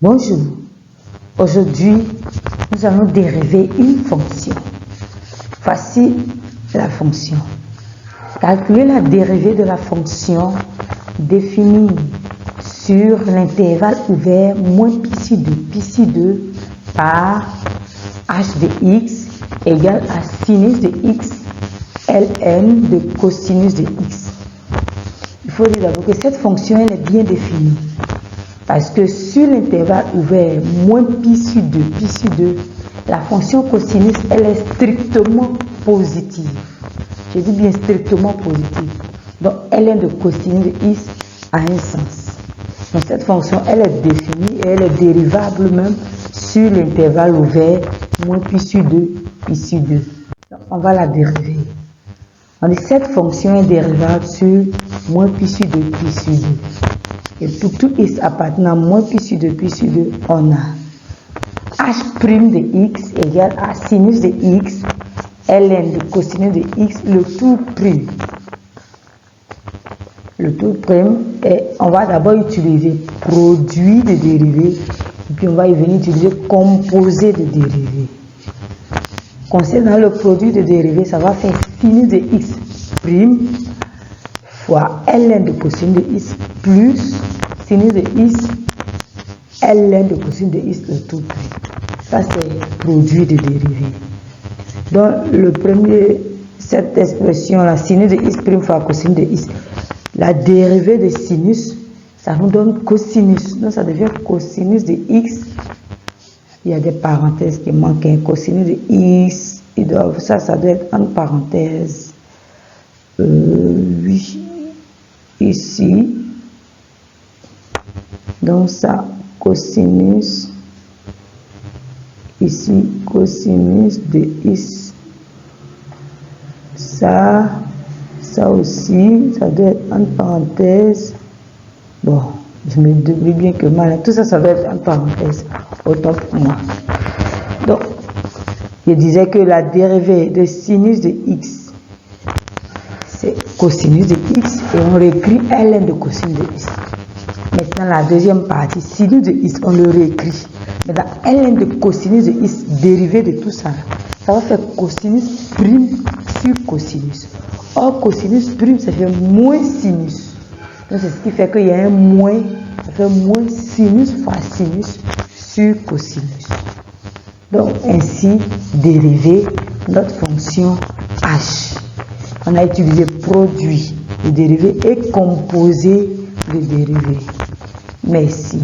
Bonjour, aujourd'hui nous allons dériver une fonction. Voici la fonction. Calculer la dérivée de la fonction définie sur l'intervalle ouvert moins π2 par h de x égale à sinus de x ln de cosinus de x. Il faut dire d'abord que cette fonction elle est bien définie. Parce que sur l'intervalle ouvert moins π2, la fonction cosinus, elle est strictement positive. Je dis bien strictement positive. Donc, ln de cosinus de x a un sens. Donc, cette fonction, elle est définie et elle est dérivable même sur l'intervalle ouvert moins π2. Donc, on va la dériver. On dit que cette fonction est dérivable sur moins π2. Et pour tout x appartenant à moins π2, on a h' de x égale à sinus de x, ln de cosinus de x, le tout prime. Le tout prime, et on va d'abord utiliser produit de dérivée, et puis on va y venir utiliser composé de dérivée. Concernant le produit de dérivée, ça va faire sinus de x prime fois ln de cosinus de x plus sinus de x ln de cosinus de x le tout prime. Ça c'est produit de dérivée. Donc le premier, cette expression la sinus de x prime fois cosinus de x, la dérivée de sinus, ça nous donne cosinus. Donc ça devient cosinus de x. Il y a des parenthèses qui manquent. Cosinus de x, ça doit être entre parenthèses. Oui. Ici, donc ça, cosinus, ici, cosinus de x, ça aussi, ça doit être entre parenthèses. Bon, je me débrouille bien que mal, tout ça, ça doit être entre parenthèses, autant pour moi. Donc, je disais que la dérivée de sinus de x, cosinus de x et on réécrit ln de cosinus de x. Maintenant la deuxième partie, sinus de x, on le réécrit. Maintenant ln de cosinus de x dérivé de tout ça, ça va faire cosinus prime sur cosinus. Or cosinus prime ça fait moins sinus. Donc c'est ce qui fait qu'il y a un moins, ça fait moins sinus fois sinus sur cosinus. Donc ainsi dériver notre fonction h. On a utilisé produit de dérivé et composé de dérivé. Merci.